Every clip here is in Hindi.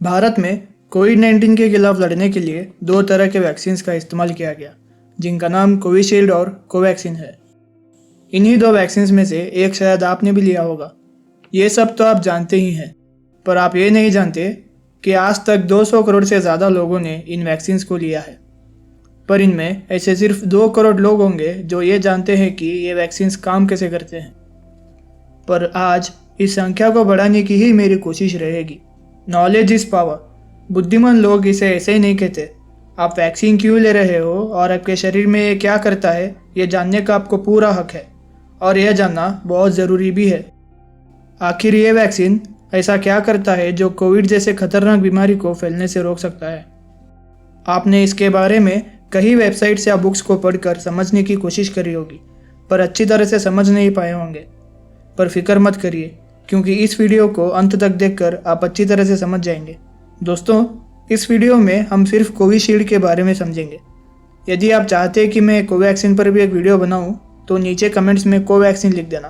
भारत में कोविड-19 के खिलाफ लड़ने के लिए दो तरह के वैक्सीन का इस्तेमाल किया गया, जिनका नाम कोविशील्ड और कोवैक्सीन है। इन्हीं दो वैक्सीन में से एक शायद आपने भी लिया होगा। ये सब तो आप जानते ही हैं, पर आप ये नहीं जानते कि आज तक 200 करोड़ से ज़्यादा लोगों ने इन वैक्सीन को लिया है। पर इनमें ऐसे सिर्फ 2 करोड़ लोग होंगे जो ये जानते हैं कि ये वैक्सीन काम कैसे करते हैं। पर आज इस संख्या को बढ़ाने की ही मेरी कोशिश रहेगी। Knowledge is power. बुद्धिमान लोग इसे ऐसे ही नहीं कहते। आप वैक्सीन क्यों ले रहे हो और आपके शरीर में ये क्या करता है, ये जानने का आपको पूरा हक है, और यह जानना बहुत ज़रूरी भी है। आखिर ये वैक्सीन ऐसा क्या करता है जो कोविड जैसे खतरनाक बीमारी को फैलने से रोक सकता है। आपने इसके बारे में कई वेबसाइट्स या बुक्स को पढ़कर समझने की कोशिश करी होगी, पर अच्छी तरह से समझ नहीं पाए होंगे। पर फिक्र मत करिए, क्योंकि इस वीडियो को अंत तक देखकर आप अच्छी तरह से समझ जाएंगे। दोस्तों, इस वीडियो में हम सिर्फ कोविशील्ड के बारे में समझेंगे। यदि आप चाहते हैं कि मैं कोवैक्सीन पर भी एक वीडियो बनाऊं, तो नीचे कमेंट्स में कोवैक्सीन लिख देना।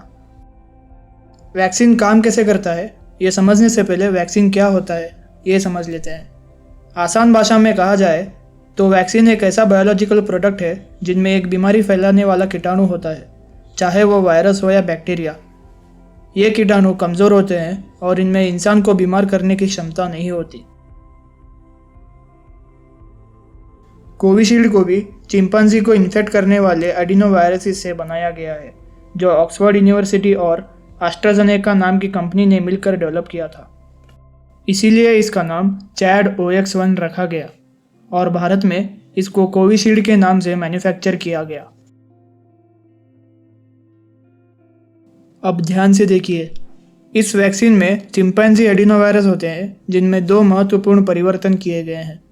वैक्सीन काम कैसे करता है, ये समझने से पहले वैक्सीन क्या होता है ये समझ लेते हैं। आसान भाषा में कहा जाए तो वैक्सीन एक ऐसा बायोलॉजिकल प्रोडक्ट है जिनमें एक बीमारी फैलाने वाला कीटाणु होता है, चाहे वो वायरस हो या बैक्टीरिया। ये कीटाणु कमज़ोर होते हैं और इनमें इंसान को बीमार करने की क्षमता नहीं होती। कोविशील्ड को भी चिंपांजी को इन्फेक्ट करने वाले एडिनोवायरस से बनाया गया है, जो ऑक्सफोर्ड यूनिवर्सिटी और एस्ट्राजेनेका नाम की कंपनी ने मिलकर डेवलप किया था। इसीलिए इसका नाम चैड OX1 रखा गया और भारत में इसको कोविशील्ड के नाम से मैन्युफैक्चर किया गया। अब ध्यान से देखिए, इस वैक्सीन में चिंपैंजी एडिनोवायरस होते हैं जिनमें दो महत्वपूर्ण परिवर्तन किए गए हैं।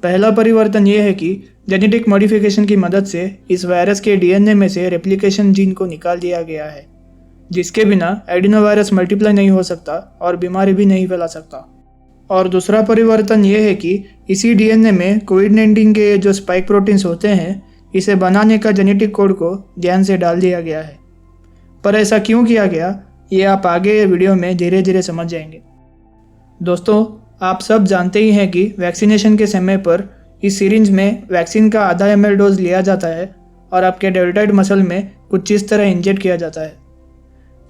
पहला परिवर्तन ये है कि जेनेटिक मॉडिफिकेशन की मदद से इस वायरस के DNA में से रेप्लिकेशन जीन को निकाल दिया गया है, जिसके बिना एडिनोवायरस मल्टीप्लाई नहीं हो सकता और बीमारी भी नहीं फैला सकता। और दूसरा परिवर्तन ये है कि इसी DNA में कोविड-19 के जो स्पाइक प्रोटीन्स होते हैं, इसे बनाने का जेनेटिक कोड को ध्यान से डाल दिया गया है। पर ऐसा क्यों किया गया, ये आप आगे वीडियो में धीरे धीरे समझ जाएंगे। दोस्तों, आप सब जानते ही हैं कि वैक्सीनेशन के समय पर इस सिरिंज में वैक्सीन का आधा ml डोज लिया जाता है और आपके डेल्टॉइड मसल में कुछ इस तरह इंजेक्ट किया जाता है।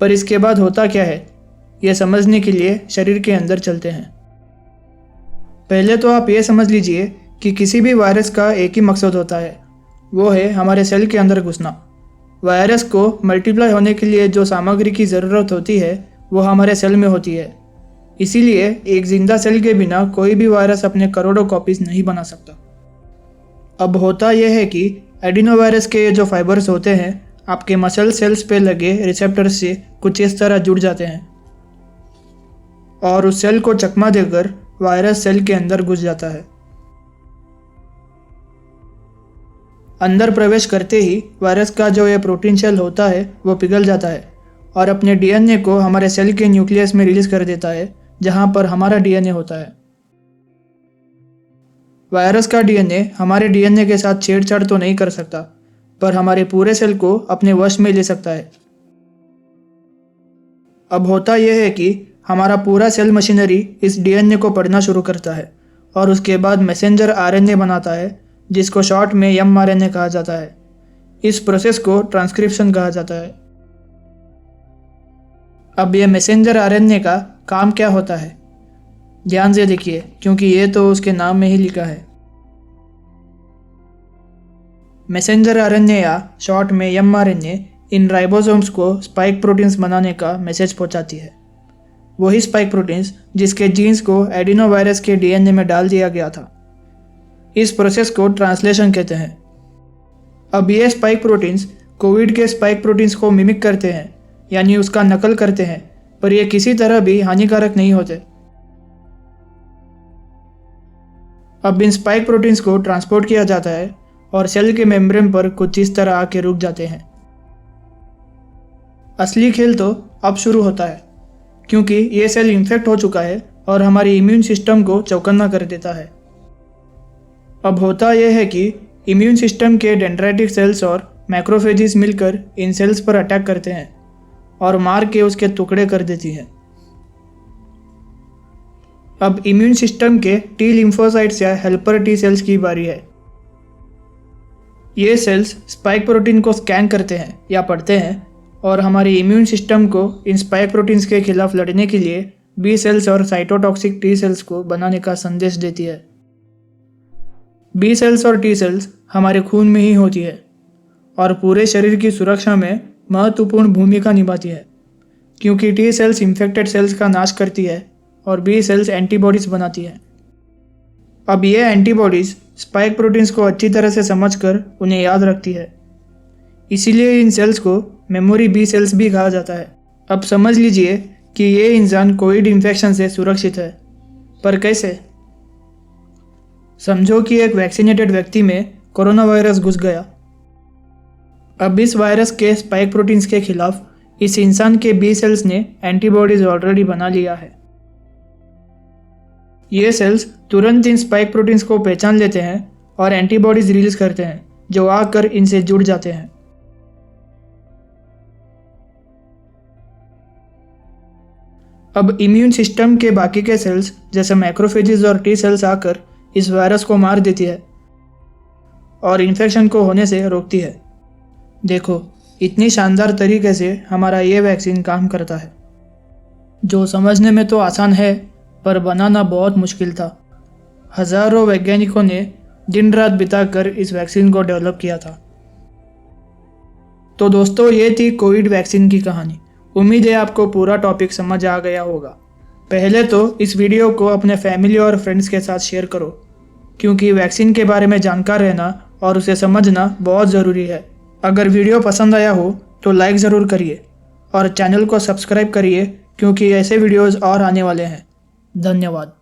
पर इसके बाद होता क्या है, यह समझने के लिए शरीर के अंदर चलते हैं। पहले तो आप ये समझ लीजिए कि किसी भी वायरस का एक ही मकसद होता है, वो है हमारे सेल के अंदर घुसना। वायरस को मल्टीप्लाई होने के लिए जो सामग्री की ज़रूरत होती है वो हमारे सेल में होती है। इसीलिए एक जिंदा सेल के बिना कोई भी वायरस अपने करोड़ों कॉपीज नहीं बना सकता। अब होता यह है कि एडिनोवायरस के जो फाइबर्स होते हैं आपके मसल सेल्स पे लगे रिसेप्टर्स से कुछ इस तरह जुड़ जाते हैं और उस सेल को चकमा देकर वायरस सेल के अंदर घुस जाता है। अंदर प्रवेश करते ही वायरस का जो ये प्रोटीन शेल होता है वो पिघल जाता है और अपने DNA को हमारे सेल के न्यूक्लियस में रिलीज कर देता है, जहां पर हमारा DNA होता है। वायरस का DNA हमारे DNA के साथ छेड़छाड़ तो नहीं कर सकता, पर हमारे पूरे सेल को अपने वश में ले सकता है। अब होता यह है कि हमारा पूरा सेल मशीनरी इस DNA को पढ़ना शुरू करता है और उसके बाद मैसेंजर RNA बनाता है, जिसको शॉर्ट में mRNA कहा जाता है। इस प्रोसेस को ट्रांसक्रिप्शन कहा जाता है। अब ये मैसेंजर RNA का काम क्या होता है, ध्यान से देखिए, क्योंकि ये तो उसके नाम में ही लिखा है। मैसेंजर RNA या शॉर्ट में mRNA इन राइबोसोम्स को स्पाइक प्रोटीन्स बनाने का मैसेज पहुंचाती है। वही स्पाइक प्रोटीन्स जिसके जीन्स को एडिनोवायरस के DNA में डाल दिया गया था। इस प्रोसेस को ट्रांसलेशन कहते हैं। अब ये स्पाइक प्रोटीन्स कोविड के स्पाइक प्रोटीन्स को मिमिक करते हैं, यानी उसका नकल करते हैं, पर ये किसी तरह भी हानिकारक नहीं होते। अब इन स्पाइक प्रोटीन्स को ट्रांसपोर्ट किया जाता है और सेल के मेम्ब्रेन पर कुछ इस तरह आके रुक जाते हैं। असली खेल तो अब शुरू होता है, क्योंकि ये सेल इन्फेक्ट हो चुका है और हमारी इम्यून सिस्टम को चौकन्ना कर देता है। अब होता यह है कि इम्यून सिस्टम के डेंड्राइटिक सेल्स और मैक्रोफेजेस मिलकर इन सेल्स पर अटैक करते हैं और मार के उसके टुकड़े कर देती है। अब इम्यून सिस्टम के टी लिम्फोसाइट्स या हेल्पर टी सेल्स की बारी है। ये सेल्स स्पाइक प्रोटीन को स्कैन करते हैं या पढ़ते हैं और हमारे इम्यून सिस्टम को इन स्पाइक प्रोटीन्स के खिलाफ लड़ने के लिए बी सेल्स और साइटोटॉक्सिक टी सेल्स को बनाने का संदेश देती है। बी सेल्स और टी सेल्स हमारे खून में ही होती है और पूरे शरीर की सुरक्षा में महत्वपूर्ण भूमिका निभाती है, क्योंकि टी सेल्स इन्फेक्टेड सेल्स का नाश करती है और बी सेल्स एंटीबॉडीज बनाती है। अब ये एंटीबॉडीज स्पाइक प्रोटीन्स को अच्छी तरह से समझकर उन्हें याद रखती है। इसीलिए इन सेल्स को मेमोरी बी सेल्स भी कहा जाता है। अब समझ लीजिए कि ये इंसान कोविड इन्फेक्शन से सुरक्षित है, पर कैसे? समझो कि एक वैक्सीनेटेड व्यक्ति में कोरोना वायरस घुस गया। अब इस वायरस के स्पाइक प्रोटीन्स के खिलाफ इस इंसान के बी सेल्स ने एंटीबॉडीज ऑलरेडी बना लिया है। ये सेल्स तुरंत इन स्पाइक प्रोटीन्स को पहचान लेते हैं और एंटीबॉडीज रिलीज करते हैं, जो आकर इनसे जुड़ जाते हैं। अब इम्यून सिस्टम के बाकी के सेल्स जैसे मैक्रोफेजेस और टी सेल्स आकर इस वायरस को मार देती है और इन्फेक्शन को होने से रोकती है। देखो, इतनी शानदार तरीके से हमारा ये वैक्सीन काम करता है, जो समझने में तो आसान है पर बनाना बहुत मुश्किल था। हजारों वैज्ञानिकों ने दिन रात बिताकर इस वैक्सीन को डेवलप किया था। तो दोस्तों, ये थी कोविड वैक्सीन की कहानी। उम्मीद है आपको पूरा टॉपिक समझ आ गया होगा। पहले तो इस वीडियो को अपने फैमिली और फ्रेंड्स के साथ शेयर करो, क्योंकि वैक्सीन के बारे में जानकार रहना और उसे समझना बहुत ज़रूरी है। अगर वीडियो पसंद आया हो तो लाइक ज़रूर करिए और चैनल को सब्सक्राइब करिए, क्योंकि ऐसे वीडियोज़ और आने वाले हैं। धन्यवाद।